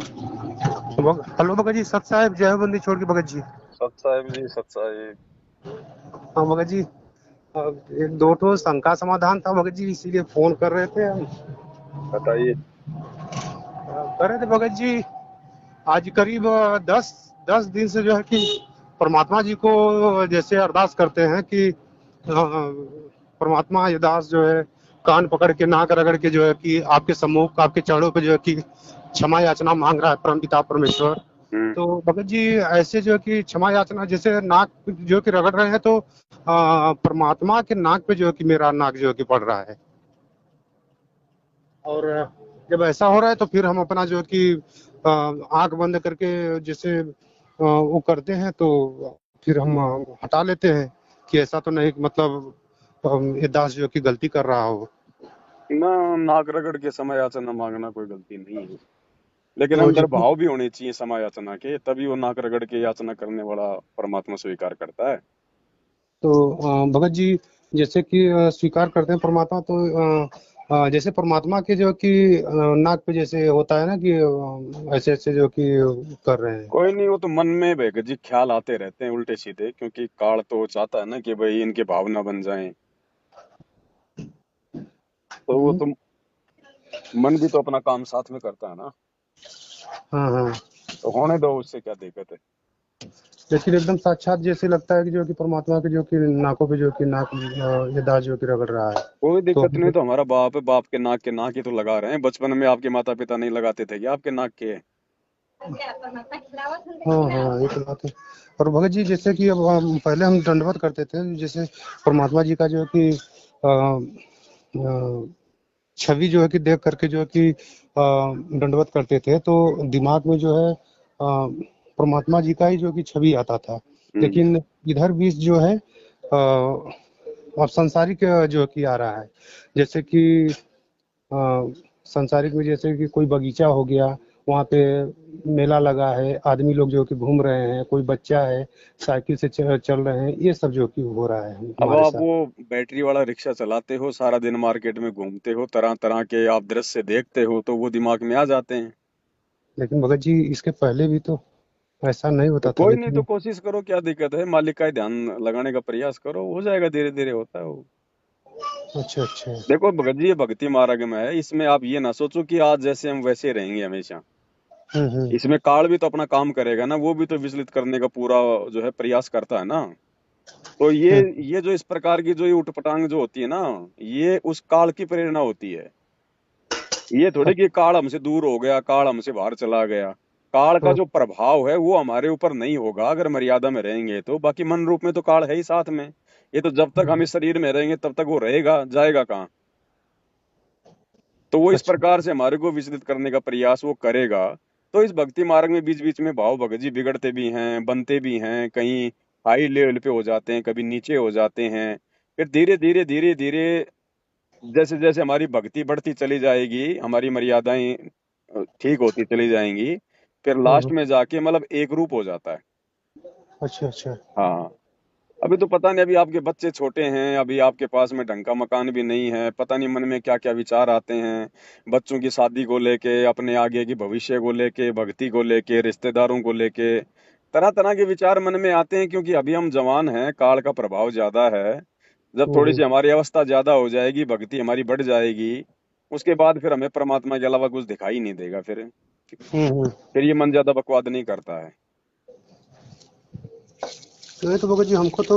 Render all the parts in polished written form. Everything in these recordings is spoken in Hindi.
हेलो भगत जी, सत साहब जय हो बंदी छोड़ के भगत जी। सत साहिब जी, सत साहिब। हाँ भगत जी। एक दो ठो शंका समाधान था भगत जी, इसीलिए फोन कर रहे थे हम। बताइए। कर रहे थे भगत जी। आज करीब 10 10 दिन से जो है कि परमात्मा जी को जैसे अरदास करते हैं कि परमात्मा ये दास जो है कान पकड़ के नाक रगड़ के जो है कि आपके सम्मुख आपके चरणों पे जो है कि क्षमा याचना मांग रहा है परम पिता परमेश्वर। हम्म। तो भगत जी ऐसे जो है कि क्षमा याचना जैसे नाक जो है कि रगड़ रहे हैं तो परमात्मा के नाक पे जो है कि मेरा नाक जो है कि पड़ रहा है। और जब ऐसा हो रहा है तो फिर हम अपना जो है कि आंख बंद करके जैसे वो करते हैं तो फिर हम हटा लेते हैं कि ऐसा तो नहीं कि मतलब ये दास जो है कि गलती कर रहा हो। ना, नाक रगड़ के समय याचना मांगना कोई गलती नहीं है, लेकिन तो अंदर जितनी भाव भी होने चाहिए समय याचना के, तभी वो नाक रगड़ के याचना करने वाला परमात्मा स्वीकार करता है। तो भगत जी जैसे कि स्वीकार करते हैं परमात्मा तो जैसे परमात्मा के जो कि नाक पे जैसे होता है ना कि ऐसे ऐसे जो कि कर रहे हैं। कोई नहीं, वो तो मन में भैया जी ख्याल आते रहते हैं उल्टे सीधे, क्योंकि काल तो चाहता है ना कि भाई इनके भावना बन जाएं। तो वो हम्म, तो मन भी तो अपना काम साथ में करता है ना। हाँ हाँ। तो होने दो, उससे क्या दिक्कत है। लेकिन एकदम साक्षात जैसे लगता है कि जो कि परमात्मा के जो कि नाकों पे जो कि नाक ये दास जो कि रगड़ रहा है। कोई तो दिक्कत नहीं, तो हमारा बाप है, बाप के नाक ही तो लगा रहे हैं। बचपन में आपके माता पिता नहीं लगाते थे क्या आपके नाक के? हाँ हाँ ये तो बात है। और भगत जी जैसे कि अब हम पहले हम दंडवत करते थे जैसे परमात्मा जी का जो है कि छवि जो है कि देख करके जो है कि दंडवत करते थे तो दिमाग में जो है परमात्मा जी का ही जो कि छवि आता था। हम्म। लेकिन इधर भी जो है अब सांसारिक जो है कि आ रहा है। जैसे कि सांसारिक में जैसे कि कोई बगीचा हो गया, वहाँ पे मेला लगा है, आदमी लोग जो कि घूम रहे हैं, कोई बच्चा है साइकिल से चल रहे हैं, ये सब जो कि हो रहा है अब हमारे आप साथ। वो बैटरी वाला रिक्शा चलाते हो, सारा दिन मार्केट में घूमते हो, तरह तरह के आप दृश्य देखते हो, तो वो दिमाग में आ जाते हैं। लेकिन भगत जी इसके पहले भी तो ऐसा नहीं तो होता था कोई नहीं, तो लेकिन। कोशिश करो, क्या दिक्कत है, मालिक का ही ध्यान लगाने का प्रयास करो, हो जाएगा, धीरे धीरे होता है वो। अच्छा अच्छा। देखो भगत जी, ये भक्ति मार्ग में है, इसमें आप ये ना सोचो कि आज जैसे हम वैसे रहेंगे हमेशा। हम्म। इसमें काल भी तो अपना काम करेगा ना, वो भी तो विचलित करने का पूरा जो है प्रयास करता है ना। तो ये हम्म। ये जो इस प्रकार की जो ये उटपटांग जो होती है ना, ये उस काल की प्रेरणा होती है। ये थोड़ी कि काल हमसे दूर हो गया, काल हमसे बाहर चला गया। काल का हाँ, जो प्रभाव है वो हमारे ऊपर नहीं होगा अगर मर्यादा में रहेंगे तो, बाकी मन रूप में तो काल है ही साथ में। ये तो जब तक हम इस शरीर में रहेंगे तब तक वो रहेगा, जाएगा कहाँ? तो वो इस अच्छा। प्रकार से हमारे को विचलित करने का प्रयास वो करेगा। तो इस भक्ति मार्ग में बीच बीच में भाव भगत जी बिगड़ते भी हैं, बनते भी हैं, कहीं हाई लेवल पे हो जाते हैं, कभी नीचे हो जाते हैं। फिर धीरे धीरे धीरे धीरे जैसे जैसे हमारी भक्ति बढ़ती चली जाएगी, हमारी मर्यादाएं ठीक होती चली जाएंगी, फिर लास्ट हम्म। में जाके मतलब एक रूप हो जाता है। अच्छा अच्छा। हाँ। अभी तो पता नहीं, अभी आपके बच्चे छोटे हैं, अभी आपके पास में ढंग का मकान भी नहीं है, पता नहीं मन में क्या क्या विचार आते हैं। बच्चों की शादी को लेके, अपने आगे की भविष्य को लेके, भक्ति को लेके, रिश्तेदारों को लेके तरह तरह के विचार मन में आते हैं, क्योंकि अभी हम जवान हैं, काल का प्रभाव ज्यादा है। जब थोड़ी हम्म। सी हमारी अवस्था ज्यादा हो जाएगी, भक्ति हमारी बढ़ जाएगी, उसके बाद फिर हमें परमात्मा के अलावा कुछ दिखाई नहीं देगा। हम्म। फिर ये मन ज्यादा बकवाद नहीं करता है। तो ये तो भगत जी हमको तो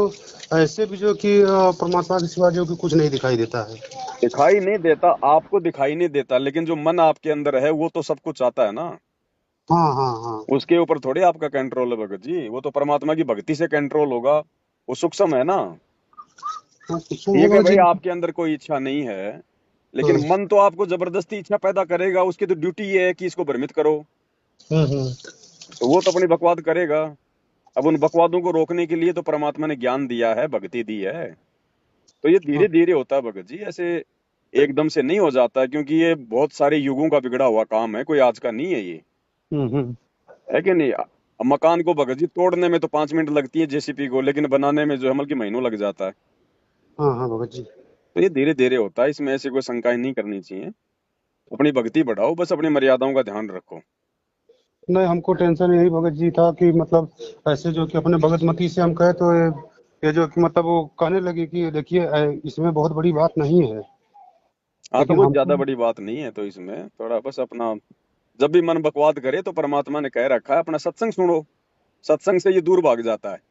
ऐसे भी जो कि परमात्मा के सिवा जो कि कुछ नहीं दिखाई देता है। दिखाई नहीं देता, आपको दिखाई नहीं देता, लेकिन जो मन आपके अंदर है वो तो सब कुछ चाहता है ना। हाँ हाँ हाँ। उसके ऊपर थोड़ी आपका कंट्रोल है भगत जी, वो तो परमात्मा की भक्ति से कंट्रोल होगा। वो सूक्ष्म है ना। हाँ, कुछ नहीं ठीक है भगत भाई, जी। आपके अंदर कोई इच्छा नहीं है, लेकिन हम्म। मन तो आपको जबरदस्ती इच्छा पैदा करेगा, उसकी तो ड्यूटी ये है कि इसको भ्रमित करो। हम्म। तो वो तो अपनी बकवाद करेगा। अब उन बकवादों को रोकने के लिए तो परमात्मा ने ज्ञान दिया है, भक्ति दी है। तो ये धीरे हाँ। धीरे होता है भगत जी, ऐसे एकदम से नहीं हो जाता, क्योंकि ये बहुत सारे युगों का बिगड़ा हुआ काम है, कोई आज का नहीं है ये। हम्म। है कि नहीं? अब मकान को भगत जी तोड़ने में तो 5 मिनट लगती है जेसीपी को, लेकिन बनाने में जो है बल्कि महीनों लग जाता है। हाँ हाँ भगत जी। तो ये धीरे धीरे होता है, इसमें ऐसी कोई शंकाएं नहीं करनी चाहिए। अपनी भक्ति बढ़ाओ, बस अपनी मर्यादाओं का ध्यान रखो। नहीं, हमको टेंशन यही भगत जी था कि मतलब ऐसे जो कि अपने भगतमती से हम कहे तो ये जो कि मतलब वो कहने लगी कि देखिए इसमें बहुत बड़ी बात नहीं है, हाँ, तो लेकिन कोई हमको। ज्यादा बड़ी बात नहीं है, तो इसमें थोड़ा बस अपना जब भी मन बकवाद करे तो परमात्मा ने कह रखा है अपना सत्संग सुनो, सत्संग से ये दूर भाग जाता है।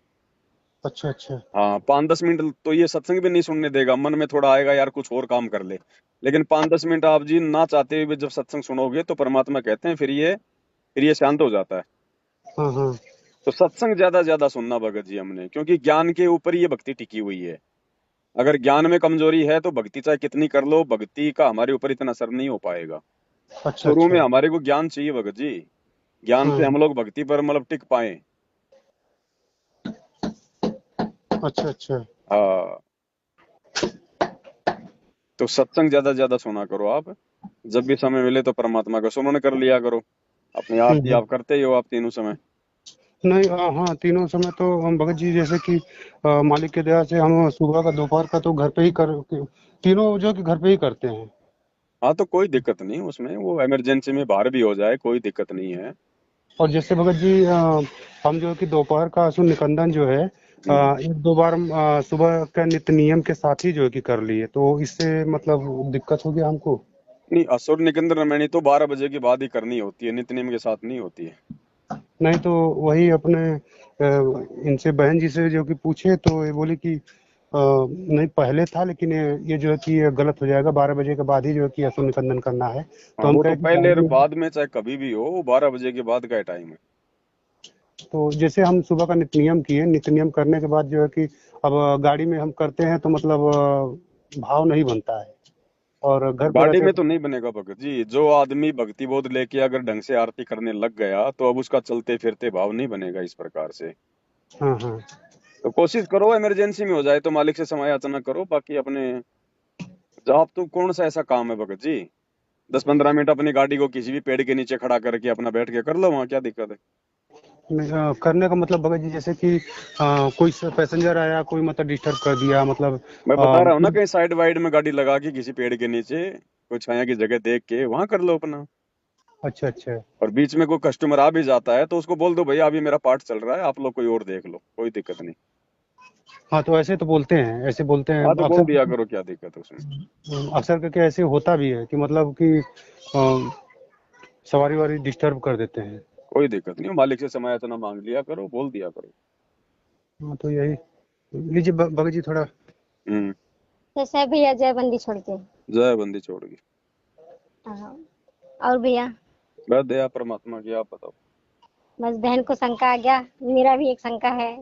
अच्छा अच्छा। हाँ, 5-10 मिनट तो ये सत्संग भी नहीं सुनने देगा, मन में थोड़ा आएगा यार कुछ और काम कर ले, लेकिन 5-10 मिनट आप जी ना चाहते हुए भी जब सत्संग सुनोगे तो परमात्मा कहते हैं फिर ये शांत हो जाता है। हाँ हाँ। तो सत्संग ज्यादा ज्यादा सुनना भगत जी हमने, क्योंकि ज्ञान के ऊपर ही ये भक्ति टिकी हुई है। अगर ज्ञान में कमजोरी है तो भक्ति चाहे कितनी कर लो, भक्ति का हमारे ऊपर इतना असर नहीं हो पाएगा। अच्छा शुरू में अच्छा। हमारे को ज्ञान चाहिए भगत जी, ज्ञान से हाँ। हम लोग भक्ति पर मतलब टिक पाए। अच्छा अच्छा। हाँ, तो सत्संग ज्यादा ज्यादा सुना करो आप, जब भी समय मिले तो परमात्मा का सुमरण कर लिया करो। अपनी आरती हम्म। आप करते ही हो आप तीनों समय। नहीं, हाँ, तीनों समय तो हम भगत जी जैसे कि मालिक के दया से हम सुबह का दोपहर का तो घर पे ही तीनों जो कि घर पे ही करते हैं। हाँ, तो कोई दिक्कत नहीं उसमें, वो इमरजेंसी में बाहर भी हो जाए कोई दिक्कत नहीं है। और जैसे भगत जी हम जो कि दोपहर का असुर निकंदन जो है हम्म। एक दो बार हम सुबह का नित्य नियम के साथ ही जो है कि कर लिए, तो इससे मतलब दिक्कत हो गया हमको। नहीं, असुर निकंदन मैंने तो 12 बजे के बाद ही करनी होती है, नित्य नेम के साथ नहीं होती है। नहीं तो वही अपने इनसे बहन जी से जो कि पूछे तो ये बोली कि नहीं पहले था, लेकिन ये जो है कि ये गलत हो जाएगा, 12 बजे के बाद ही जो है कि असुर निकंदन करना है। हाँ, तो हम वो तो कहे कि पहले और गाड़ी में। बाद में चाहे कभी भी हो, वो 12 बजे के बाद का टाइम है। तो जैसे हम सुबह का नित्य नियम किए, नित्य नियम करने के बाद जो है कि अब गाड़ी में हम करते हैं तो मतलब भाव नहीं बनता है, और घर पे गाड़ी रहते में हैं तो नहीं बनेगा भगत जी, जो आदमी भक्ति बोध लेके अगर ढंग से आरती करने लग गया तो अब उसका चलते फिरते भाव नहीं बनेगा इस प्रकार से। हाँ हाँ। तो कोशिश करो इमरजेंसी में हो जाए तो मालिक से समय याचना करो, बाकी अपने जॉब तो कौन सा ऐसा काम है भगत जी, 10-15 मिनट अपनी गाड़ी को किसी भी पेड़ के नीचे खड़ा करके अपना बैठ के कर लो, वहाँ क्या दिक्कत है। करने का मतलब भगत जी जैसे कि कोई पैसेंजर आया, कोई मतलब डिस्टर्ब कर दिया, मतलब मैं बता रहा हूँ ना, मतलब। कहीं साइड वाइड में गाड़ी लगा के किसी पेड़ के नीचे कोई छाया की जगह देख के वहां कर लो अपना। अच्छा अच्छा। और बीच में कोई कस्टमर आ भी जाता है तो उसको बोल दो भैया अभी मेरा पार्ट चल रहा है, आप लोग कोई और देख लो, कोई दिक्कत नहीं। हाँ, तो ऐसे तो बोलते हैं, ऐसे बोलते हैं हाँ, तो बोल अक्सर। दिया करो, क्या दिक्कत है उसमें। अक्सर करके ऐसे होता भी है कि मतलब कि सवारी वारी डिस्टर्ब कर देते हैं। कोई दिक्कत नहीं, मालिक से समय इतना मांग लिया करो, बोल दिया करो। हाँ, तो यही लीजिए भगत जी थोड़ा। हम्म। कैसा है भैया जयबंदी छोड़ के? जय बंदी छोड़ गई। हाँ, और भैया? बस दया परमात्मा की, आप बताओ। बस बहन को शंका आ गया, मेरा भी एक शंका है।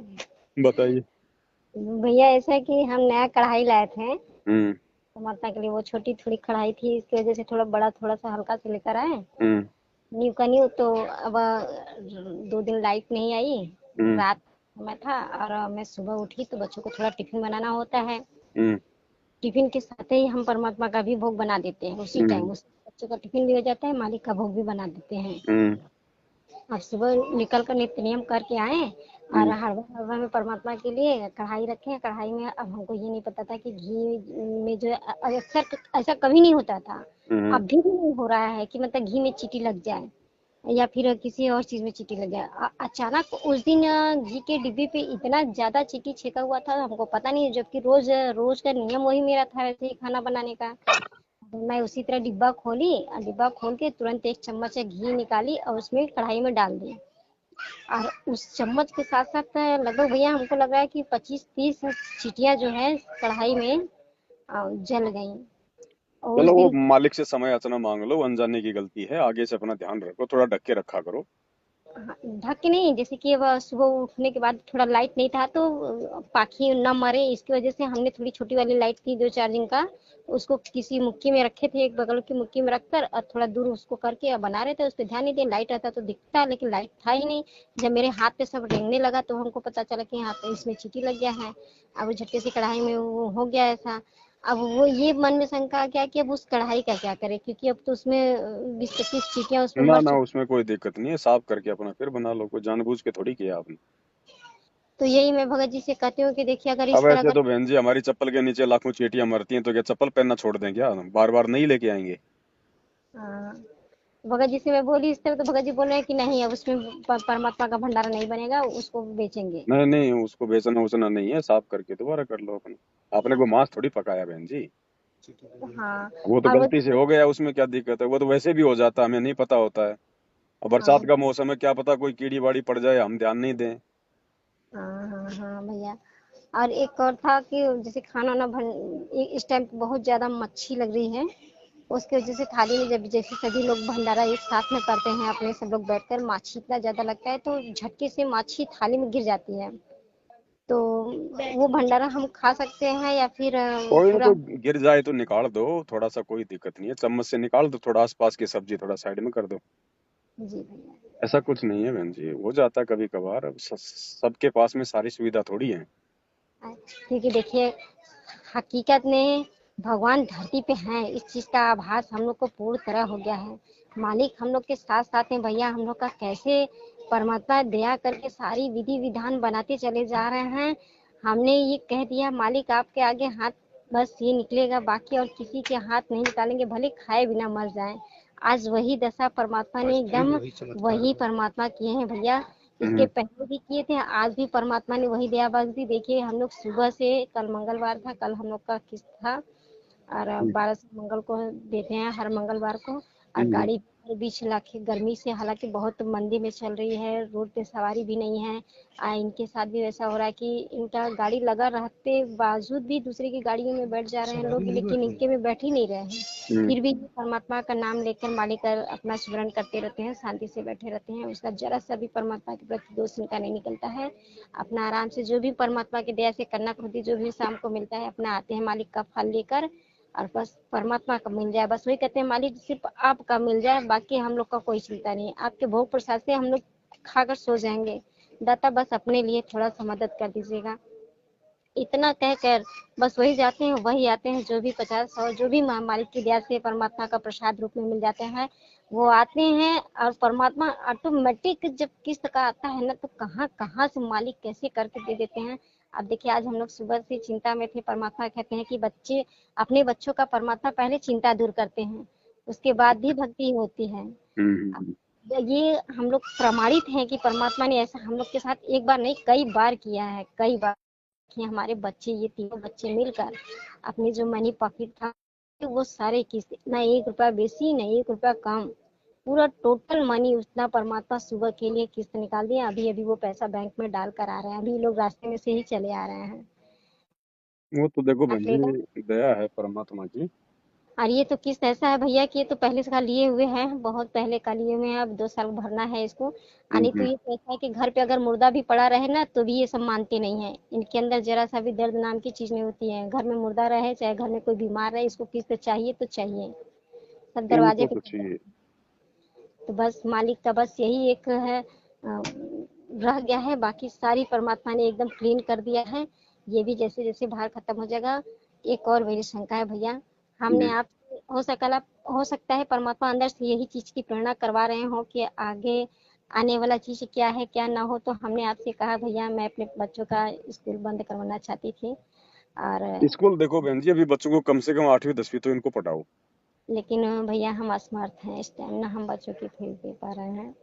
बताइए। भैया ऐसा है कि हम नया कढ़ाई लाए थे हम्म। टमाटर के लिए, वो छोटी थोड़ी कढ़ाई थी, इसकी वजह से थोड़ा बड़ा थोड़ा सा हल्का से लेकर आए हम्म। न्यू का न्यू। तो अब 2 दिन लाइट नहीं आई, हम्म। रात में था, और मैं सुबह उठी तो बच्चों को थोड़ा टिफिन बनाना होता है। हम्म। टिफिन के साथ ही हम परमात्मा का भी भोग बना देते हैं उसी हम्म। टाइम, उस बच्चों का टिफिन भी हो जाता है, मालिक का भोग भी बना देते हैं। हम्म। अब सुबह निकल कर नित्य नियम करके आए, और हम्म। हलवा हलवा में परमात्मा के लिए कढ़ाई रखे हैं। कढ़ाई में अब हमको ये नहीं पता था कि घी में जो अक्सर ऐसा कभी नहीं होता था, हम्म। अब भी नहीं हो रहा है कि मतलब घी में चीटी लग जाए या फिर किसी और चीज में चीटी लग जाए। अचानक उस दिन घी के डिब्बे पे इतना ज्यादा चीटी छेका हुआ था, हमको पता नहीं, जबकि रोज रोज का नियम वही मेरा था वैसे ही खाना बनाने का। तो मैं उसी तरह डिब्बा खोली, और डिब्बा खोल के तुरंत 1 चम्मच घी निकाली और उसमें कढ़ाई में डाल दी, और उस चम्मच के साथ साथ लगभग भैया हमको लग रहा है कि 25-30 चीटियां जो है कढ़ाई में जल गई। और उस चलो वो दिन मालिक से समय याचना मांग लो, अनजाने की गलती है, आगे से अपना ध्यान रखो, थोड़ा ढक के रखा करो। हाँ, ढक के नहीं, जैसे कि अब सुबह उठने के बाद थोड़ा लाइट नहीं था तो पाखी न मरे, इसकी वजह से हमने थोड़ी छोटी वाली लाइट थी जो चार्जिंग का, उसको किसी मुक्की में रखे थे, एक बगल की मुक्की में रखकर, और थोड़ा दूर उसको करके अब बना रहे थे, उस पर ध्यान नहीं दिया। लाइट रहता तो दिखता, लेकिन लाइट था ही नहीं। जब मेरे हाथ पे सब रेंगने लगा तो हमको पता चला कि हाँ तो इसमें चीटी लग गया है। अब झटके से कढ़ाई में वो हो गया ऐसा। अब वो ये मन में शंका आ गया कि अब उस कढ़ाई का क्या करें, क्योंकि अब तो उसमें 20-25 चीटियां उसमें ना मर ना, चुकी। उसमें कोई दिक्कत नहीं है, साफ करके अपना फिर बना लो, कोई जानबूझ के थोड़ी किया आपने। तो यही मैं भगत जी से कहती हूँ कि देखिए अगर अब इस तरह ऐसे का। तो बहन जी हमारी चप्पल के नीचे लाखों चींटियां मरती हैं, तो क्या चप्पल पहनना छोड़ दें क्या, बार बार नहीं लेके आएंगे। हाँ, भगत जी से मैं बोली इस तरह, तो भगत जी बोल रहे हैं कि नहीं, अब उसमें परमात्मा का भंडारा नहीं बनेगा, उसको बेचेंगे। नहीं नहीं, उसको बेचना उसना नहीं है, साफ करके दोबारा कर लो अपने। आपने कोई मांस थोड़ी पकाया बहन जी, हाँ। वो तो और वो गलती से हो गया, उसमें क्या दिक्कत है, वो तो वैसे भी हो जाता है, हमें नहीं पता होता है। अब हाँ बरसात का मौसम है, क्या पता कोई कीड़ी वाड़ी पड़ जाए, हम ध्यान नहीं दें। हाँ हाँ हाँ भैया। और एक और था कि जैसे खाना ना इस टाइम पे बहुत ज्यादा मच्छी लग रही है, उसकी वजह से थाली में जब जैसे सभी लोग भंडारा एक साथ में करते हैं अपने सब लोग बैठकर, माछी इतना ज्यादा लगता है तो झटके से माछी थाली में गिर जाती है। तो वो भंडारा हम खा सकते हैं या फिर कोई ना, पूरा। कोई गिर जाए तो निकाल दो थोड़ा सा, कोई दिक्कत नहीं है, चम्मच से निकाल दो थोड़ा, आसपास की सब्जी थोड़ा साइड में कर दो। जी भैया। ऐसा कुछ नहीं है बहन जी, हो जाता है कभी कभार, अब सबके पास में सारी सुविधा थोड़ी है। क्योंकि देखिए, हकीकत में भगवान धरती पे हैं, इस चीज का आभास हम लोग को पूर्ण तरह हो गया है। मालिक हम लोग के साथ साथ हैं भैया, हम लोग का कैसे परमात्मा दया करके सारी विधि विधान बनाते चले जा रहे हैं। हमने ये कह दिया मालिक आपके आगे हाथ बस ये निकलेगा, बाकी और किसी के हाथ नहीं निकालेंगे, भले खाए बिना मर जाए। आज वही दशा परमात्मा ने एकदम वही परमात्मा किए हैं भैया। इसके हम्म पहले भी किए थे, आज भी परमात्मा ने वही दया बख्शी। देखिए हम लोग सुबह से, कल मंगलवार था, कल हम लोग का किस्त था और हम्म 12 से मंगल को देते हैं हर मंगलवार को। और हम्म गाड़ी बीच इलाके गर्मी से हालांकि बहुत मंदी में चल रही है, रोड पे सवारी भी नहीं है। इनके साथ भी वैसा हो रहा है कि इनका गाड़ी लगा रहते बावजूद भी दूसरे की गाड़ियों में बैठ जा रहे हैं लोग, लेकिन इनके में बैठ ही नहीं रहे हैं। हम्म फिर भी परमात्मा का नाम लेकर मालिक का अपना स्मरण करते रहते हैं, शांति से बैठे रहते हैं, उसका जरा सा भी परमात्मा के प्रति दोष इनका नहीं निकलता है। अपना आराम से जो भी परमात्मा की दया से करना होती, जो भी शाम को मिलता है अपना आते हैं मालिक का फल लेकर, और बस परमात्मा का मिल जाए, बस वही कहते हैं मालिक सिर्फ आपका मिल जाए, बाकी हम लोग का कोई चिंता नहीं है, आपके भोग प्रसाद से हम लोग खाकर सो जाएंगे, दाता बस अपने लिए थोड़ा सा मदद कर दीजिएगा। इतना कहकर बस वही जाते हैं वही आते हैं, जो भी 50 100 जो भी मालिक की दया से परमात्मा का प्रसाद रूप में मिल जाते हैं, वो आते हैं। और परमात्मा ऑटोमेटिक जब किस्त का आता है ना, तो कहाँ कहाँ से मालिक कैसे करके दे देते हैं। अब देखिए आज हम लोग सुबह से चिंता में थे, परमात्मा कहते हैं कि बच्चे अपने बच्चों का परमात्मा पहले चिंता दूर करते हैं, उसके बाद भी भक्ति होती है। हम्म। ये हम लोग प्रमाणित हैं कि परमात्मा ने ऐसा हम लोग के साथ एक बार नहीं कई बार किया है, कई बार कि हमारे बच्चे, ये तीनों बच्चे मिलकर अपने जो मनी पॉकेट था वो सारे किस्त, ना 1 रुपया बेसी ना 1 रुपया कम, पूरा टोटल मनी उतना परमात्मा सुबह के लिए किस्त निकाल दिया। अभी अभी वो पैसा बैंक में डाल कर आ रहे हैं, अभी लोग रास्ते में से ही चले आ रहे हैं। वो तो देखो बहन अकेला। जी, दया है परमात्मा की। और ये तो किस्त ऐसा है भैया कि ये तो पहले से का लिए हुए हैं, बहुत पहले का लिए हुए हैं, अब 2 साल भरना है इसको। नहीं तो हम्म। ये तो ऐसा है कि घर पे अगर मुर्दा भी पड़ा रहे ना तो भी ये सब मानते नहीं है, इनके अंदर जरा सा भी दर्द नाम की चीज नहीं होती है। घर में मुर्दा रहे चाहे घर में कोई बीमार रहे, इसको किस्त चाहिए तो चाहिए, सब दरवाजे इनको पे तो चाहिए। तो बस मालिक का बस यही एक है, रह गया है, बाकी सारी परमात्मा ने एकदम क्लीन कर दिया है। ये भी जैसे जैसे बाहर खत्म हो जाएगा। एक और मेरी शंका है भैया, हमने जी। आप हो सकता है परमात्मा अंदर से यही चीज की प्रेरणा करवा रहे हो कि आगे आने वाला चीज क्या है क्या ना हो, तो हमने आपसे कहा भैया मैं अपने बच्चों का स्कूल बंद करवाना चाहती थी। और स्कूल देखो बहन जी, अभी बच्चों को कम से कम 8वीं 10वीं तो इनको पढ़ाओ। लेकिन भैया हम असमर्थ हैं इस टाइम, ना हम बच्चों की फीस दे पा रहे हैं और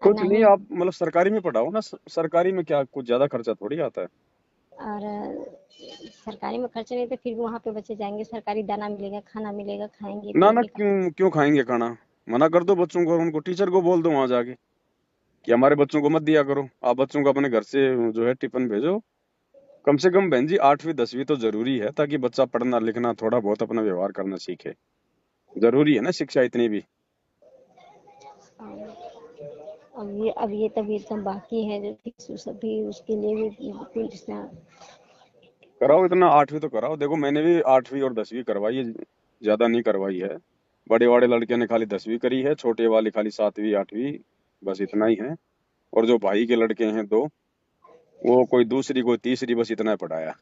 कुछ ना नहीं, ही आप मतलब सरकारी में पढ़ाओ ना, सरकारी में क्या कुछ ज्यादा खर्चा थोड़ी आता है। और सरकारी में खर्चे नहीं तो फिर भी वहाँ पे बच्चे जाएंगे, सरकारी दाना मिलेगा, खाना मिलेगा, खाएंगे ना ना, पिएंगे। क्यों क्यों खाएंगे खाना, मना कर दो बच्चों को, उनको टीचर को बोल दो वहां जाके कि हमारे बच्चों को मत दिया करो, आप बच्चों को अपने घर से जो है टिफिन भेजो। कम से कम बहन जी 8वीं 10वीं तो जरूरी है, ताकि बच्चा पढ़ना लिखना थोड़ा बहुत अपना व्यवहार करना सीखे। जरूरी है ना शिक्षा इतनी भी। अब ये तभी एकदम बाकी है जो फीस सब भी उसके लिए भी बिल्कुल कराओ इतना, 8वीं तो कराओ, देखो मैंने भी 8वीं और 10वीं करवाई है, ज्यादा नहीं करवाई है। बड़े वाले लड़के ने खाली 10वीं करी है, छोटे वाले खाली 7वीं 8वीं, बस इतना ही है। और जो भाई के लड़के हैं दो, वो कोई दूसरी कोई तीसरी, बस इतना ही पढ़ाया।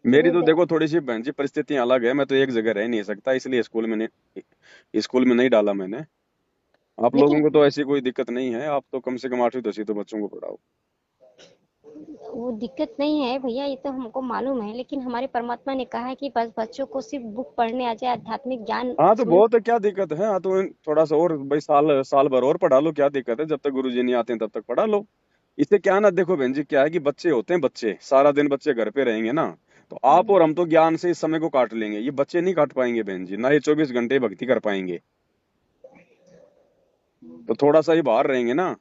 मेरी चलिए तो देखो थोड़ी सी बहन जी परिस्थितियां अलग है, मैं तो एक जगह रह नहीं सकता, इसलिए स्कूल में नहीं डाला मैंने। आप लोगों लेकिन को तो ऐसी कोई दिक्कत नहीं है, आप तो कम से कम 8वीं 10वीं तो बच्चों को पढ़ाओ। वो दिक्कत नहीं है भैया, ये तो हमको मालूम है, लेकिन हमारे परमात्मा ने कहा है कि बस बच्चों को सिर्फ बुक पढ़ने आ जाए, आध्यात्मिक ज्ञान हाँ तो सुन। बहुत है, क्या दिक्कत है? हाँ तो थोड़ा सा और भाई, साल साल भर और पढ़ा लो, क्या दिक्कत है? जब तक गुरुजी नहीं आते हैं तब तक पढ़ा लो। इससे क्या ना, देखो बहन जी, क्या है कि बच्चे होते हैं, बच्चे सारा दिन बच्चे घर पे रहेंगे ना, तो आप और हम तो ज्ञान से इस समय को काट लेंगे, ये बच्चे नहीं काट पाएंगे बहन जी, ना ये 24 घंटे भक्ति कर पाएंगे। तो थोड़ा सा ही बाहर रहेंगे ना,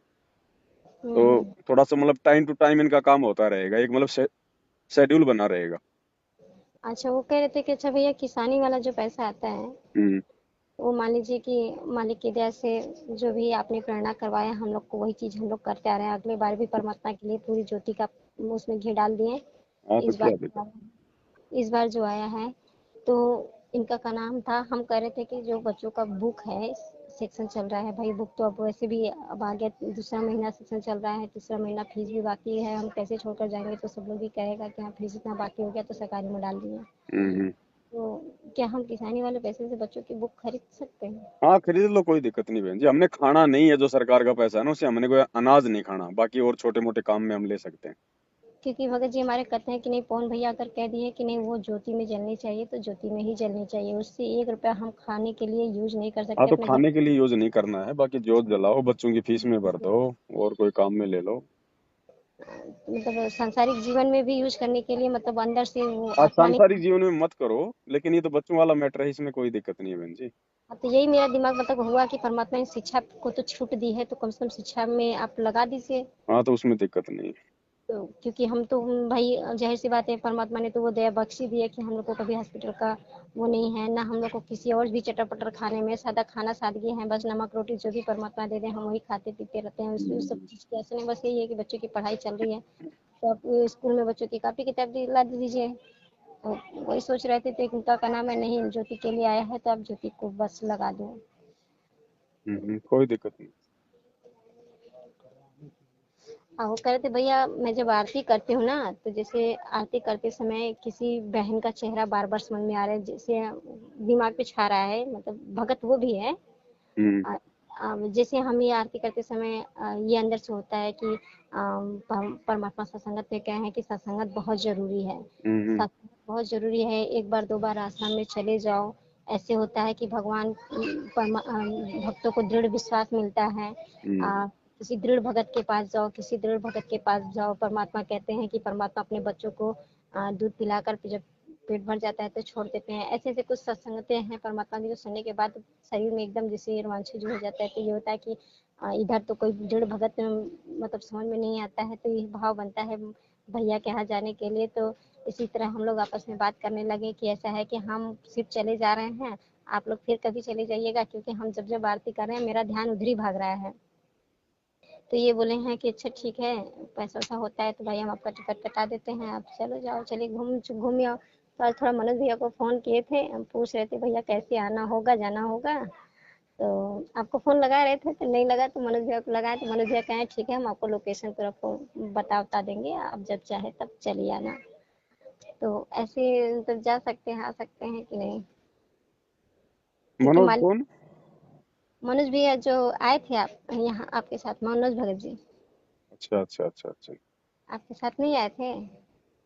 तो हम्म। थोड़ा सा मतलब टाइम टू टाइम इनका काम होता रहेगा, एक मतलब शेड्यूल बना रहेगा। अच्छा, वो कह रहे थे कि अच्छा भैया, किसानी वाला जो पैसा आता है, हम्म। वो मान लीजिए कि मालिक की दया से जो भी आपने प्रेरणा करवाया हम लोग को, वही चीज हम लोग करते आ रहे हैं। अगले बार भी परमात्मा के लिए पूरी ज्योति का उसमें घी डाल दिए। हाँ तो इस क्या बार दिक्कत? इस बार जो आया है, तो इनका का नाम था, हम कह रहे थे कि जो बच्चों का बुक है, सेक्शन चल रहा है भाई, बुक तो अब वैसे भी अब आगे दूसरा महीना सेक्शन चल रहा है, तीसरा महीना फीस भी बाकी है, हम कैसे छोड़कर जाएंगे? तो सब लोग भी कहेगा कि हाँ, फीस इतना बाकी हो गया तो सरकारी में डाल दिए। हम्म। तो क्या हम किसानी वाले पैसे से बच्चों की बुक खरीद सकते हैं? हाँ खरीद लो, कोई दिक्कत नहीं बहन जी, हमने खाना नहीं है, जो सरकार का पैसा है ना उससे हमने कोई अनाज नहीं खाना, बाकी और छोटे मोटे काम में हम ले सकते हैं। क्योंकि भगत जी हमारे कहते हैं कि नहीं, पवन भैया अगर कह दिए कि नहीं वो ज्योति में जलनी चाहिए तो ज्योति में ही जलनी चाहिए, उससे 1 रुपया हम खाने के लिए यूज नहीं कर हाँ सकते तो अपने घर। खाने के लिए यूज नहीं करना है, बाकी जोत जलाओ, बच्चों की फीस में भर दो, और कोई काम में ले लो। मतलब सांसारिक जीवन में भी यूज करने के लिए, मतलब अंदर से वो आज आत्मा नहीं। सांसारिक जीवन में मत करो, लेकिन ये तो बच्चों वाला मैटर है, इसमें कोई दिक्कत नहीं है बहन जी। हाँ, तो यही मेरा दिमाग मतलब हुआ कि परमात्मा ने शिक्षा को तो छूट दी है, तो कम से कम शिक्षा में आप लगा दीजिए। हाँ तो उसमें दिक्कत नहीं है। तो क्योंकि हम तो भाई, जाहिर सी बात है, परमात्मा ने तो वो दया बख्शी दी है कि हम लोग को कभी हॉस्पिटल का वो नहीं है ना, हम लोग को किसी और भी चटर पटर खाने में, सादा खाना सादगी है, बस नमक रोटी जो भी परमात्मा दे दे हम वही खाते पीते रहते हैं। उस सब चीज की ऐसे नहीं, बस यही है कि बच्चों की पढ़ाई चल रही है, तो आप स्कूल में बच्चों की कापी किताब दिला दीजिए। तो वही सोच रहे थे, तो उनका का नाम है, नहीं ज्योति के लिए आया है तो आप ज्योति को बस लगा दो। कोई दिक्कत नहीं। हाँ, वो कह रहे थे भैया, मैं जब आरती करती हूँ ना, तो जैसे आरती करते समय किसी बहन का चेहरा बार बार समझ में आ रहा है, जैसे दिमाग पे छा रहा है, मतलब भगत वो भी है। हम्म। जैसे हम ये आरती करते समय ये अंदर से होता है कि परमात्मा सत्संगत में क्या है कि सत्संगत बहुत जरूरी है, हम्म। सत्संगत बहुत जरूरी है, एक बार दो बार आश्रम में चले जाओ। ऐसे होता है कि भगवान भक्तों को दृढ़ विश्वास मिलता है। हम्म। किसी दृढ़ भगत के पास जाओ, किसी दृढ़ भगत के पास जाओ। परमात्मा कहते हैं कि परमात्मा अपने बच्चों को दूध पिलाकर जब पेट भर जाता है तो छोड़ देते हैं। ऐसे ऐसे कुछ सत्संगतें हैं परमात्मा की, जो सुनने के बाद शरीर में एकदम जैसे रोमांचक हो जाता है। तो ये होता है कि इधर तो कोई दृढ़ भगत मतलब समझ में नहीं आता है, तो ये भाव बनता है भैया के यहाँ जाने के लिए। तो इसी तरह हम लोग आपस में बात करने लगे कि ऐसा है कि हम सिर्फ चले जा रहे हैं, आप लोग फिर कभी चले जाइएगा, क्योंकि हम जब जब आरती कर रहे हैं मेरा ध्यान उधर ही भाग रहा है। तो ये बोले हैं कि अच्छा ठीक है, पैसा वैसा होता है तो भाई हम आपका टिकट कटा देते हैं, आप चलो जाओ, चलिए घूम आओ। तो आज थोड़ा मनोज भैया को फोन किए थे, हम पूछ रहे थे भैया कैसे आना होगा, जाना होगा। तो आपको फोन लगा रहे थे तो नहीं लगा, तो मनोज भैया को लगाया, तो मनोज भैया कहे ठीक है, हम आपको लोकेशन पूरा बता देंगे, आप जब चाहे तब चलिए आना। तो ऐसे मतलब जा सकते हैं, आ सकते हैं कि नहीं? क्योंकि मनोज मालिक, कौन? मनोज भैया जो आए थे आप यहाँ आपके साथ, मनोज भगत जी अच्छा अच्छा अच्छा अच्छा। आपके साथ नहीं आए थे?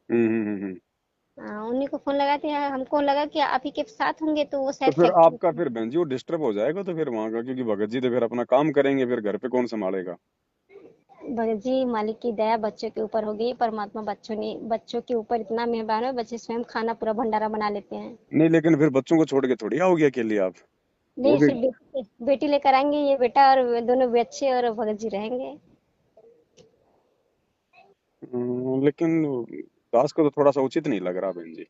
हम्म। उन्हीं को फोन लगाते हैं, हमको लगा कि आप ही के साथ होंगे, तो वो तो शायद फिर फैक्ट्री। आपका फिर बहन जी वो डिस्टर्ब हो जाएगा, तो फिर वहां का, क्योंकि भगत जी तो फिर अपना काम करेंगे, फिर घर पे कौन संभालेगा? भगत जी, मालिक की दया बच्चों के ऊपर हो गई, परमात्मा बच्चों के ऊपर इतना मेहरबान है, बच्चे स्वयं खाना पूरा भंडारा बना लेते हैं। नहीं लेकिन फिर बच्चों को छोड़ के थोड़ी आओगे अकेले आप? वो नहीं, भी सिर्फ बेटी लेकर आएंगे, ये बेटा और दोनों बच्चे और भगत जी रहेंगे। लेकिन दास को तो थोड़ा सा उचित नहीं लग रहा बहन जी।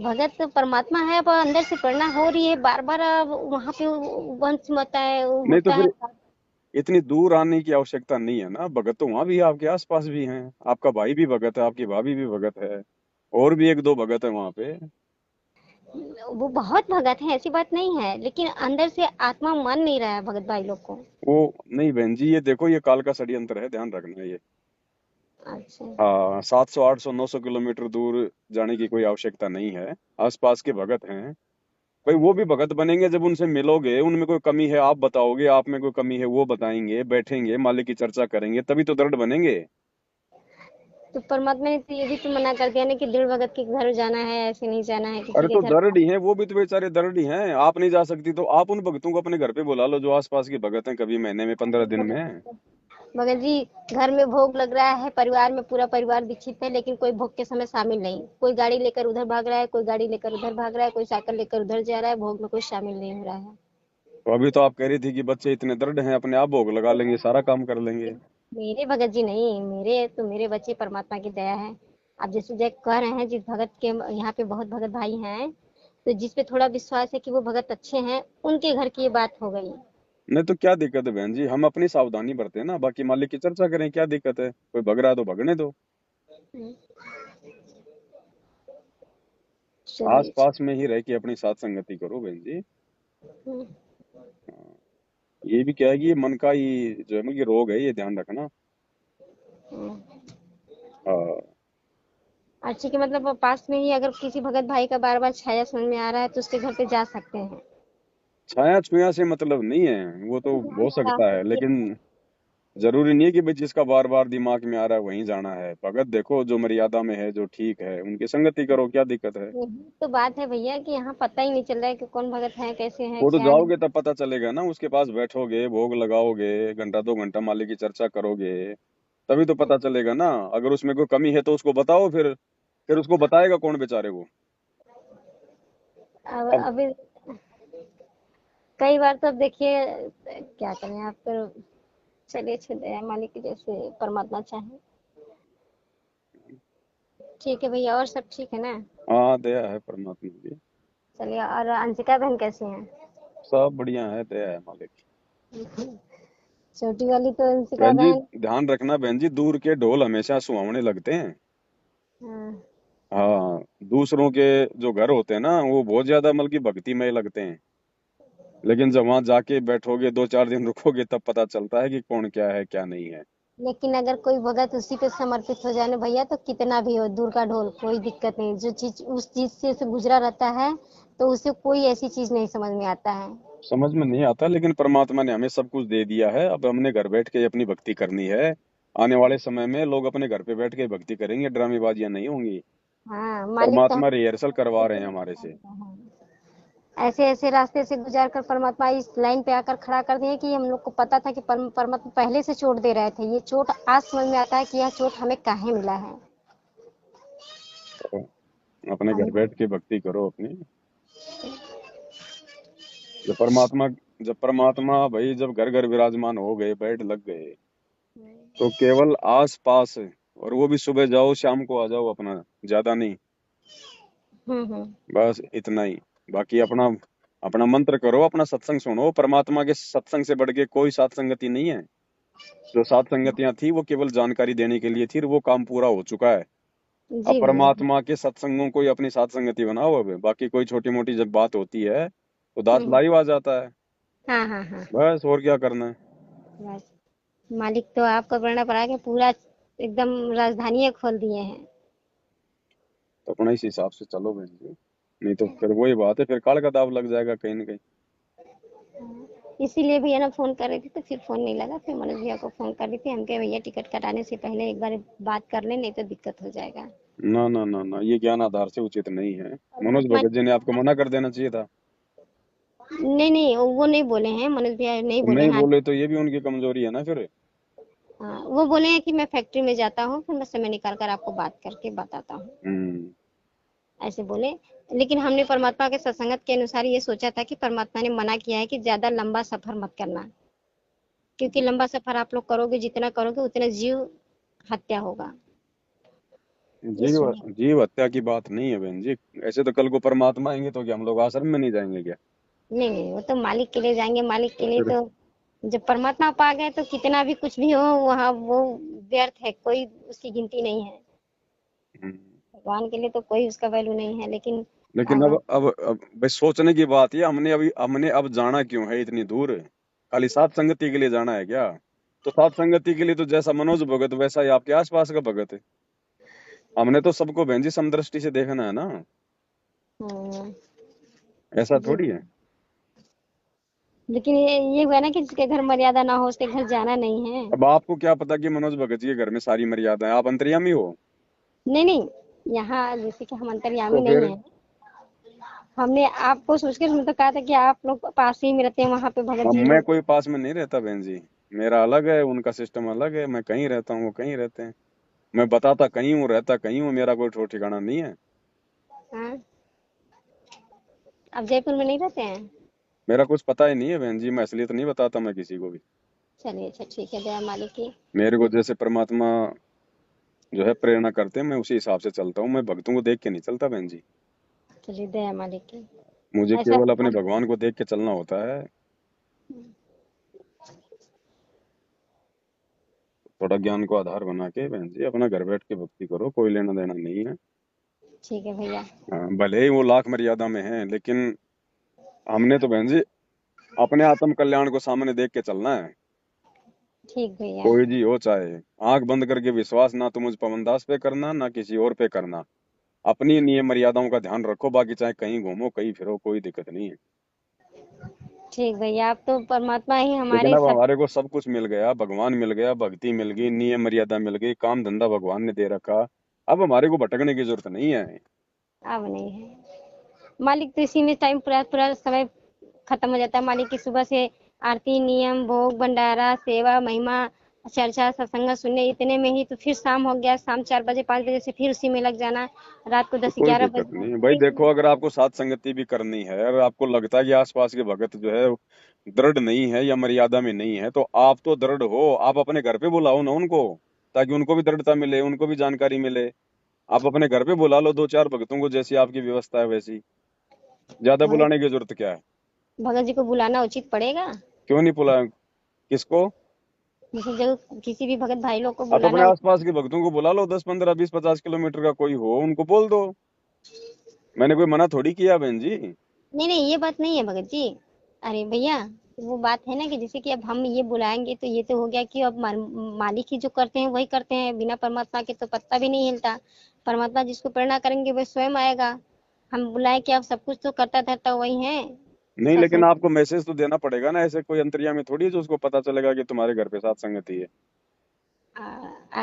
भगत तो परमात्मा है, अब अंदर से प्रेरणा हो रही है बार बार, अब वहां पे वंश होता है, नहीं तो होता है। फिर इतनी दूर आने की आवश्यकता नहीं है ना, भगत तो वहां भी आपके आसपास भी हैं, आपका भाई भी भगत है, आपकी भाभी भी भगत है, और भी एक दो भगत है वहां पे। वो बहुत भगत है, ऐसी बात नहीं है, लेकिन अंदर से आत्मा मान नहीं रहा है भगत भाई लोग को। वो नहीं बहन जी, ये देखो, ये काल का षड्यंत्र है, ध्यान रखना ये। अच्छा। हाँ, 700 800 900 किलोमीटर दूर जाने की कोई आवश्यकता नहीं है, आसपास के भगत हैं। भाई वो भी भगत बनेंगे जब उनसे मिलोगे, उनमें कोई कमी है आप बताओगे, आप में कोई कमी है वो बताएंगे, बैठेंगे मालिक की चर्चा करेंगे, तभी तो दृढ़ बनेंगे। तो परमात्मा ने तो ये भी तो मना कर दिया ना कि दृढ़ भगत के घर जाना है, ऐसे नहीं जाना है किसी अरे के तो घर। दरड़ी हैं, वो भी तो बेचारे दरड़ी हैं। आप नहीं जा सकती तो आप उन भगतों को अपने घर पे बुला लो जो आसपास के भगत हैं, कभी महीने में 15 दिन में। मगर जी, घर में भोग लग रहा है, परिवार में पूरा परिवार दीक्षित है, लेकिन कोई भोग के समय शामिल नहीं। कोई गाड़ी लेकर उधर भाग रहा है, कोई गाड़ी लेकर उधर भाग रहा है, कोई साइकिल लेकर उधर जा रहा है, भोग में कोई शामिल नहीं हो रहा है। तो अभी तो आप कह रही थी कि बच्चे इतने दृढ़ हैं, अपने आप भोग लगा लेंगे, सारा काम कर लेंगे। मेरे भगत जी नहीं, मेरे बच्चे परमात्मा की दया है। आप जैसे जय कह रहे हैं, जिस भगत के यहाँ पे बहुत भगत भाई हैं, तो जिस पे थोड़ा विश्वास है कि वो भगत अच्छे हैं, उनके घर की ये बात हो गई। नहीं तो क्या दिक्कत है बहन जी, हम अपनी सावधानी बरते ना, बाकी मालिक की चर्चा करें, क्या दिक्कत है? कोई भग रहा है तो भगने दो। आस चलिए। पास में ही रह के अपनी साथ संगति करो बहन जी। हम्म, हाँ, ये भी क्या है कि ये मन का ही जो है ना, ये रोग है, ये ध्यान रखना। हम्म। हाँ। अच्छा, कि मतलब वो पास में ही अगर किसी भगत भाई का बार बार छाया समझ में आ रहा है तो उसके घर पे जा सकते हैं। छाया छुया से मतलब नहीं है, वो तो हो सकता है, लेकिन जरूरी नहीं है कि भाई जिसका बार बार दिमाग में आ रहा है वहीं जाना है। भगत देखो जो मर्यादा में है, जो ठीक है, उनकी संगति करो, क्या दिक्कत है? यही तो बात है भैया कि यहाँ पता ही नहीं चल रहा है कि कौन भगत है, कैसे हैं, वो तो क्या है। जाओगे तब पता चलेगा ना, उसके पास बैठोगे, भोग लगाओगे, घंटा 2 घंटा मालिक की चर्चा करोगे, तभी तो पता चलेगा ना। अगर उसमें कोई कमी है तो उसको बताओ, फिर उसको बताएगा कौन बेचारे को? अब अब अभी कई बार तो अब देखिए, क्या करें आप तो। चलिए, अच्छे दया मालिक की, जैसे परमात्मा चाहे। ठीक है भैया, और सब ठीक है ना? हाँ, दया है परमात्मा की। चलिए, और अंशिका बहन कैसी हैं? सब बढ़िया है, दया है मालिक की। छोटी वाली तो अंशिका बहन जी, बहन। ध्यान रखना बहन जी, दूर के ढोल हमेशा सुहावने लगते हैं। हाँ। हाँ, दूसरों के जो घर होते हैं ना, वो बहुत ज्यादा मतलब की भक्तिमय लगते हैं, लेकिन जब वहां जाके बैठोगे, 2 4 दिन रुकोगे, तब पता चलता है कि कौन क्या है क्या नहीं है। लेकिन अगर कोई भगत उसी पे समर्पित हो जाए ना भैया, तो कितना भी हो दूर का ढोल, कोई दिक्कत नहीं। जो चीज उस चीज से गुजरा रहता है, तो उसे कोई ऐसी चीज नहीं समझ में आता है। समझ में नहीं आता, लेकिन परमात्मा ने हमें सब कुछ दे दिया है, अब हमने घर बैठ के अपनी भक्ति करनी है। आने वाले समय में लोग अपने घर पे बैठ के भक्ति करेंगे, ड्रामेबाजियां नहीं होंगी। हाँ, मालिक तो परमात्मा हम रिहर्सल करवा रहे हैं हमारे से। ऐसे ऐसे रास्ते से गुजार कर परमात्मा इस लाइन पे आकर खड़ा कर दिए कि हम लोग को पता था कि परमात्मा पहले से चोट दे रहे थे। ये चोट आज समझ में आता है कि यह चोट हमें काहे मिला है। तो अपने घर बैठ के भक्ति करो अपनी। जब परमात्मा जब परमात्मा भाई जब घर घर विराजमान हो गए, बैठ लग गए, तो केवल आस पास, और वो भी सुबह जाओ शाम को आ जाओ, अपना ज्यादा नहीं, हम्म। बस इतना ही। बाकी अपना अपना मंत्र करो, अपना सत्संग सुनो। परमात्मा के सत्संग से बढ़ के कोई सात संगति नहीं है। जो सात संगतियां थी वो केवल जानकारी देने के लिए थी, वो काम पूरा हो चुका है। अब जी भैया। परमात्मा के सत्संगों को ही अपनी सात संगति बनाओ। अब बाकी कोई छोटी मोटी जब बात होती है तो दांत हम्म। लाइव आ जाता है। हाँ हाँ हाँ। बस और क्या करना है। बस, मालिक तो आपका बड़ा पड़ा के पूरा एकदम राजधानी खोल दिए हैं। तो अपना इस हिसाब से चलो बहन जी, नहीं तो फिर वही बात है, फिर काल का दाव लग जाएगा कहीं ना कहीं। इसीलिए भैया ना फोन कर रही थी, तो फिर फोन नहीं लगा। फिर मनोज भैया को फोन कर रही थी, हम कहे भैया टिकट कटाने से पहले एक बार बात कर ले, नहीं तो दिक्कत हो जाएगा। ना ना ना ना, ये ज्ञान आधार से उचित नहीं है। मनोज परमात्मा। भगत जी ने आपको मना कर देना चाहिए था। नहीं नहीं, वो नहीं बोले हैं, मनोज भैया नहीं तो बोले नहीं हैं। बोले तो ये भी उनकी कमजोरी है ना फिर। हाँ, वो बोले हैं कि मैं फैक्ट्री में जाता हूँ, फिर मैं समय निकाल कर आपको बात करके बताता हूँ, हम्म। ऐसे बोले। लेकिन हमने परमात्मा के सत्संगत के अनुसार ये सोचा था कि परमात्मा ने मना किया है कि ज्यादा लंबा सफर मत करना, क्योंकि लंबा सफर आप लोग करोगे, जितना करोगे उतना जीव हत्या होगा। जीव इसलिए जीव हत्या की बात नहीं है बहन जी। ऐसे तो कल को परमात्मा आएंगे तो क्या हम लोग आश्रम में नहीं जाएंगे क्या? नहीं नहीं, वो तो मालिक के लिए जाएंगे, मालिक के लिए फिर तो जब परमात्मा पा गए तो कितना भी कुछ भी हो वहाँ वो व्यर्थ है, कोई उसकी गिनती नहीं है। हम्म, भगवान के लिए तो कोई उसका वैल्यू नहीं है, लेकिन लेकिन अब भाई सोचने की बात है, हमने अब जाना क्यों है इतनी दूर? खाली सात संगति के लिए जाना है क्या? तो सात संगति के लिए तो जैसा मनोज भगत वैसा ही आपके आसपास का भगत है। हमने तो सबको बहन जी समदृष्टि से देखना है ना, हम्म, ऐसा जी थोड़ी है। लेकिन ये हुआ ना कि जिसके घर मर्यादा ना हो उसके घर जाना नहीं है। अब आपको क्या पता कि मनोज भगत जी के घर में सारी मर्यादा है, आप अंतर्यामी हो। नहीं नहीं, यहाँ जैसे कि हम अंतर्यामी तो नहीं फिर है। हमने आपको सोच के तो कहा था कि आप लोग पास ही में रहते हैं, वहां पे भगत अब जी मैं लोग। कोई पास में नहीं रहता बहन जी, मेरा अलग है, उनका सिस्टम अलग है, मैं कहीं रहता हूँ वो कहीं रहते हैं। मैं बताता कहीं हूँ, रहता कहीं हूँ, मेरा कोई ठोर ठिकाना नहीं है। हाँ, आप जयपुर में नहीं रहते हैं? मेरा कुछ पता ही नहीं है बहन जी, मैं इसलिए तो नहीं बताता मैं किसी को भी। चलिए, अच्छा ठीक है, दया मालिक की। मेरे को जैसे परमात्मा जो है प्रेरणा करते हैं, मैं उसी हिसाब से चलता हूँ, मैं भक्तों को देख के नहीं चलता बहन जी। चलिए, दया मालिक की। मुझे ऐसा केवल अपने भगवान को देख के चलना होता है। थोड़ा ज्ञान को आधार बना के बहन जी अपना घर बैठ के भक्ति करो, कोई लेना देना नहीं है। ठीक है भैया। हाँ, भले ही वो लाख मर्यादा में है, लेकिन हमने तो बहन जी अपने आत्म कल्याण को सामने देख के चलना है। ठीक भैया। कोई जी हो चाहे, आंख बंद करके विश्वास ना तो मुझ पवन दास पे करना ना किसी और पे करना। अपनी नियम मर्यादाओं का ध्यान रखो, बाकी चाहे कहीं घूमो कहीं फिरो, कोई दिक्कत नहीं है। ठीक भैया, आप तो परमात्मा ही लेकिन हमारे अब सब। हमारे को सब कुछ मिल गया, भगवान मिल गया, भक्ति मिल गई, नियम मर्यादा मिल गई, काम धंधा भगवान ने दे रखा। अब हमारे को भटकने की जरूरत नहीं है। अब नहीं है मालिक, तो इसी में टाइम पूरा पूरा समय खत्म हो जाता है मालिक की। सुबह से आरती, नियम, भोग, भंडारा, सेवा, महिमा, चर्चा, सत्संग सुनने, इतने में ही तो फिर शाम हो गया। शाम 4 बजे 5 बजे से फिर उसी में लग जाना। रात को तो दस कोई ग्यारह दिक्कत नहीं है भाई, बजे देखो अगर आपको साथ संगति भी करनी है और आपको लगता है कि आसपास के भगत जो है दृढ़ नहीं है या मर्यादा में नहीं है, तो आप तो दृढ़ हो, आप अपने घर पे बुलाओ ना उनको, ताकि उनको भी दृढ़ता मिले, उनको भी जानकारी मिले। आप अपने घर पे बुला लो दो चार भगतों को, जैसी आपकी व्यवस्था है वैसी। ज्यादा भगत बुलाने की जरूरत क्या है। भगत जी को बुलाना उचित पड़ेगा। क्यों नहीं बुलाया, किसको। जैसे जो किसी भी भगत भाई लोग को आप अपने बुलाना उचित। आसपास के भक्तों को बुला लो, 10 15 20 50 किलोमीटर का कोई हो, उनको बोल दो। मैंने कोई मना थोड़ी किया बहन जी। नहीं नहीं, ये बात नहीं है भगत जी। अरे भैया, वो बात है ना कि जैसे कि अब हम ये बुलाएंगे तो ये तो हो गया कि अब मालिक ही जो करते हैं वही करते हैं, बिना परमात्मा के तो पत्ता भी नहीं हिलता। परमात्मा जिसको प्रेरणा करेंगे वह स्वयं आएगा। हम बुलाए कि अब सब कुछ तो करता धरता वही है। नहीं, लेकिन सत्संग। आपको मैसेज तो देना पड़ेगा ना, ऐसे कोई अंतर्यामी थोड़ी है जो उसको पता चलेगा कि तुम्हारे घर पे साथ संगति है।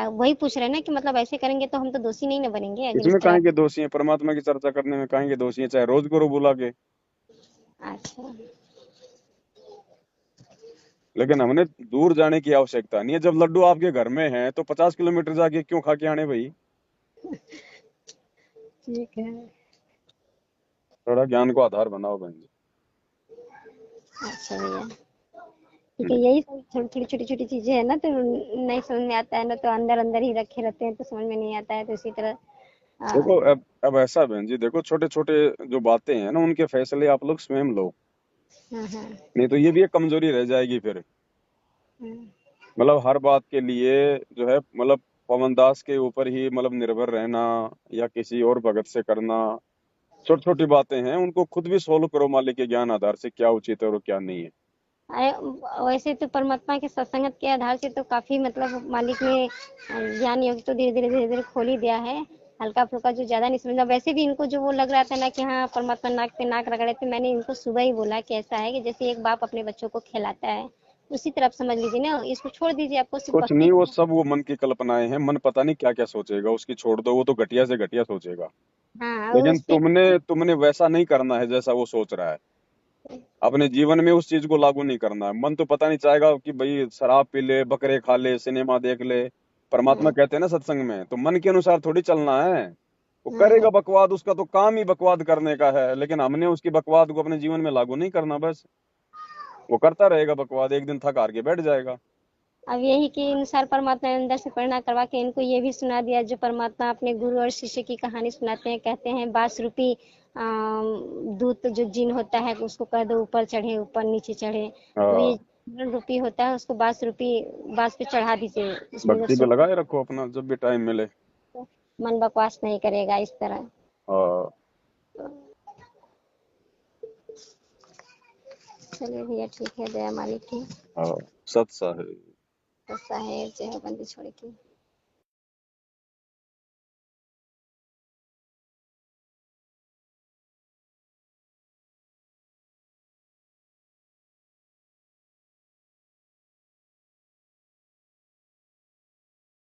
वही पूछ रहे हैं ना कि मतलब ऐसे करेंगे तो हम तो दोषी नहीं ना बनेंगे अगर इसमें इस काहे तरह। के दोषी हैं, परमात्मा की चर्चा करने में काहे के दोषी हैं, चाहे रोज करो बुला के। अच्छा। लेकिन हमने दूर जाने की आवश्यकता नहीं है, जब लड्डू आपके घर में है तो 50 किलोमीटर जाके क्यों खा के आने भाई। ठीक है। थोड़ा ज्ञान को आधार बनाओ बहन जी। अच्छा भैया, ठीक है। यही सब थोड़ी छोटी छोटी चीजें है ना, तो नहीं समझ में आता है ना, तो अंदर अंदर ही रखे रहते हैं तो समझ में नहीं आता है, तो इसी तरह। आ, देखो अब ऐसा बहन जी, देखो छोटे छोटे जो बातें हैं ना उनके फैसले आप लोग स्वयं लो, हाँ हाँ नहीं तो ये भी एक कमजोरी रह जाएगी फिर। हाँ। मतलब हर बात के लिए जो है मतलब पवन दास के ऊपर ही मतलब निर्भर रहना या किसी और भगत से करना, छोटी छोटी बातें हैं उनको खुद भी सोल्व करो मालिक के ज्ञान आधार से, क्या उचित है और क्या नहीं है। वैसे तो परमात्मा के सत्संगत के आधार से तो काफी मतलब मालिक ने ज्ञान योग तो धीरे धीरे खोल ही दिया है। हल्का फुल्का जो ज्यादा नहीं समझना, वैसे भी इनको जो वो लग रहा था ना कि हाँ परमात्मा नाक पे नाक रगड़े थे, मैंने इनको सुबह ही बोला कि ऐसा है कि जैसे एक बाप अपने बच्चों को खिलाता है, उसी तरफ समझ लीजिए ना, इसको छोड़ दीजिए, आपको सिर्फ कुछ भक्ति। नहीं, वो सब वो मन की कल्पनाएं हैं, मन पता नहीं क्या क्या सोचेगा, उसकी छोड़ दो, वो तो घटिया से घटिया सोचेगा। हाँ, वो लेकिन उस पे। तुमने तुमने वैसा नहीं करना है जैसा वो सोच रहा है। अपने जीवन में उस चीज को लागू नहीं करना है। मन तो पता नहीं चाहेगा कि भाई शराब पी ले, बकरे खा ले, सिनेमा देख ले। परमात्मा हाँ कहते हैं ना सत्संग में, तो मन के अनुसार थोड़ी चलना है। वो हाँ हाँ। करेगा बकवाद, उसका तो काम ही बकवाद करने का है, लेकिन हमने उसकी बकवाद को अपने जीवन में लागू नहीं करना बस। वो करता रहेगा बकवाद, एक दिन थक हार के बैठ जाएगा। अब यही के अनुसार परमात्मा ने अंदर से प्रेरणा करवा के इनको ये भी सुना दिया, जो परमात्मा अपने गुरु और शिष्य की कहानी सुनाते हैं, कहते हैं बांस रूपी दूत जो जिन होता है उसको कह दो ऊपर चढ़े, ऊपर नीचे चढ़े। तो ये हाँ, जिन रूपी होता है उसको बांस रूपी बांस पे चढ़ा दीजिए, उसमें वो भक्ति पे सुन लगाए रखो अपना जब भी टाइम मिले। मन बकवास नहीं करेगा इस तरह। हाँ। चलिए भैया, ठीक है, दया मालिक की। हाँ, सत्सा है। तो साहेब जो है बंदी छोड़ के